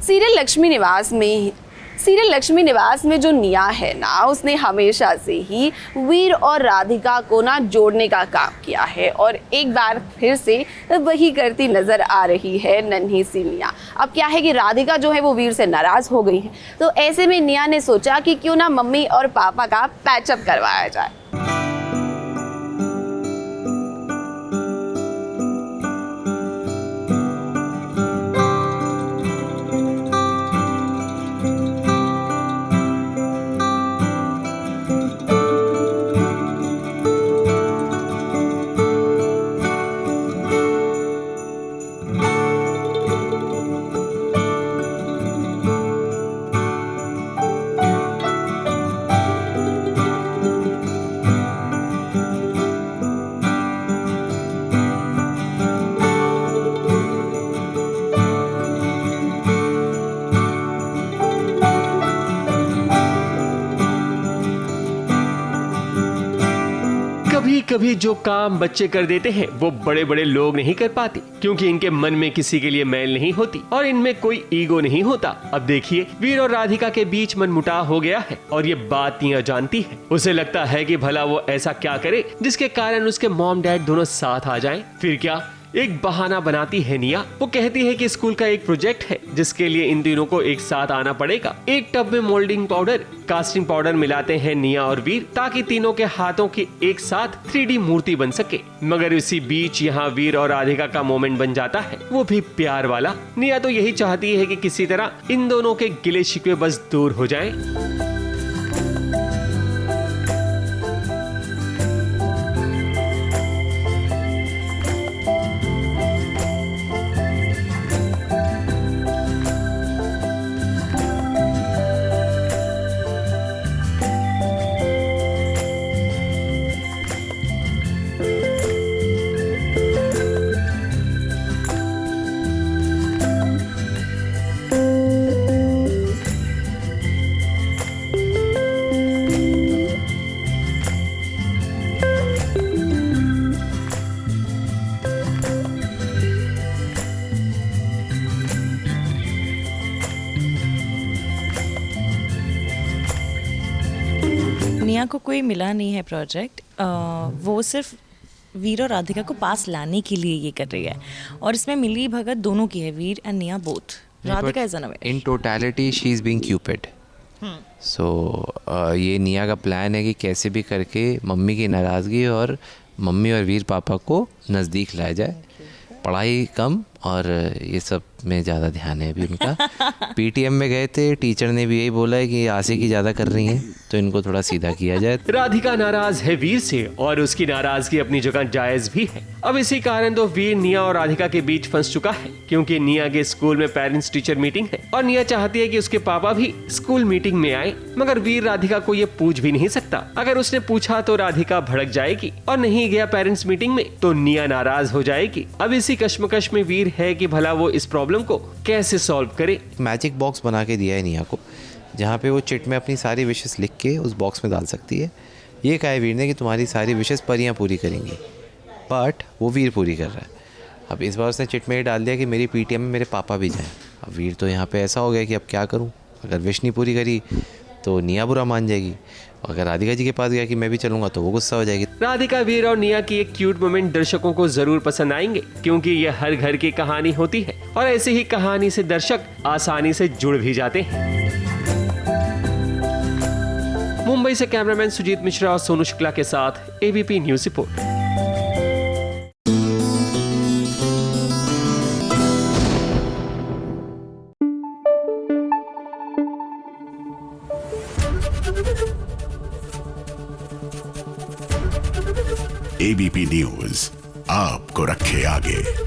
Serial Lakshmi निवास में जो निया है ना, उसने हमेशा से ही वीर और राधिका को ना जोड़ने का काम किया है और एक बार फिर से वही करती नजर आ रही है नन्ही सी निया। अब क्या है कि राधिका जो है वो वीर से नाराज हो गई है, तो ऐसे में निया ने सोचा कि क्यों ना मम्मी और पापा का पैचअप करवाया जाए। कभी कभी जो काम बच्चे कर देते हैं वो बड़े बड़े लोग नहीं कर पाते, क्योंकि इनके मन में किसी के लिए मैल नहीं होती और इनमें कोई ईगो नहीं होता। अब देखिए, वीर और राधिका के बीच मनमुटाव हो गया है और ये बात निया जानती है। उसे लगता है कि भला वो ऐसा क्या करे जिसके कारण उसके मॉम डैड दोनों साथ आ जाएं। फिर क्या, एक बहाना बनाती है निया। वो कहती है कि स्कूल का एक प्रोजेक्ट है जिसके लिए इन तीनों को एक साथ आना पड़ेगा। एक टब में मोल्डिंग पाउडर, कास्टिंग पाउडर मिलाते हैं निया और वीर, ताकि तीनों के हाथों की एक साथ 3D मूर्ति बन सके। मगर इसी बीच यहाँ वीर और राधिका का मोमेंट बन जाता है, वो भी प्यार वाला। निया तो यही चाहती है कि किसी तरह इन दोनों के गिले शिकवे बस दूर हो जाएं। निया को कोई मिला नहीं है प्रोजेक्ट, वो सिर्फ वीर और राधिका को पास लाने के लिए ये कर रही है और इसमें मिली भगत दोनों की है, Veer and Nia both. Radhika is unaware. In totality she is being cupid. So ये निया का प्लान है कि कैसे भी करके मम्मी की नाराज़गी और मम्मी और वीर पापा को नज़दीक लाया जाए। पढ़ाई कम और ये सब में ज़्यादा ध्यान है अभी उनका। पीटीएम में गए थे, टीचर ने भी यही बोला है कि आशिकी ज़्यादा कर रही हैं, तो इनको थोड़ा सीधा किया जाए। राधिका नाराज है वीर से और उसकी नाराजगी अपनी जगह जायज भी है। अब इसी कारण तो वीर निया और राधिका के बीच फंस चुका है, क्योंकि निया के स्कूल में पेरेंट्स टीचर मीटिंग है और निया चाहती है कि उसके पापा भी स्कूल मीटिंग में आए। मगर वीर राधिका को ये पूछ भी नहीं सकता। अगर उसने पूछा तो राधिका भड़क जाएगी और नहीं गया पेरेंट्स मीटिंग में तो निया नाराज हो जाएगी। अब इसी कश्मकश में वीर है कि भला वो इस प्रॉब्लम को कैसे सॉल्व करे। मैजिक बॉक्स बना के दिया है निया को, जहाँ पे वो चिट में अपनी सारी विशेस लिख के उस बॉक्स में डाल सकती है। ये कहा है वीर ने कि तुम्हारी सारी विशेस परियां पूरी करेंगी, बट वो वीर पूरी कर रहा है। अब इस बार उसने चिट में ये डाल दिया कि मेरी पीटीएम में मेरे पापा भी जाएं। अब वीर तो यहाँ पे ऐसा हो गया कि अब क्या करूँ, अगर विश नहीं पूरी करी तो निया बुरा मान जाएगी, अगर राधिका जी के पास गया कि मैं भी चलूंगा तो वो गुस्सा हो जाएगी। राधिका, वीर और निया की एक क्यूट मोमेंट दर्शकों को जरूर पसंद आएंगे, क्योंकि ये हर घर की कहानी होती है और ऐसी ही कहानी से दर्शक आसानी से जुड़ भी जाते हैं। मुंबई से कैमरामैन सुजीत मिश्रा और सोनू शुक्ला के साथ ABP news report. ABP news आपको रखे आगे।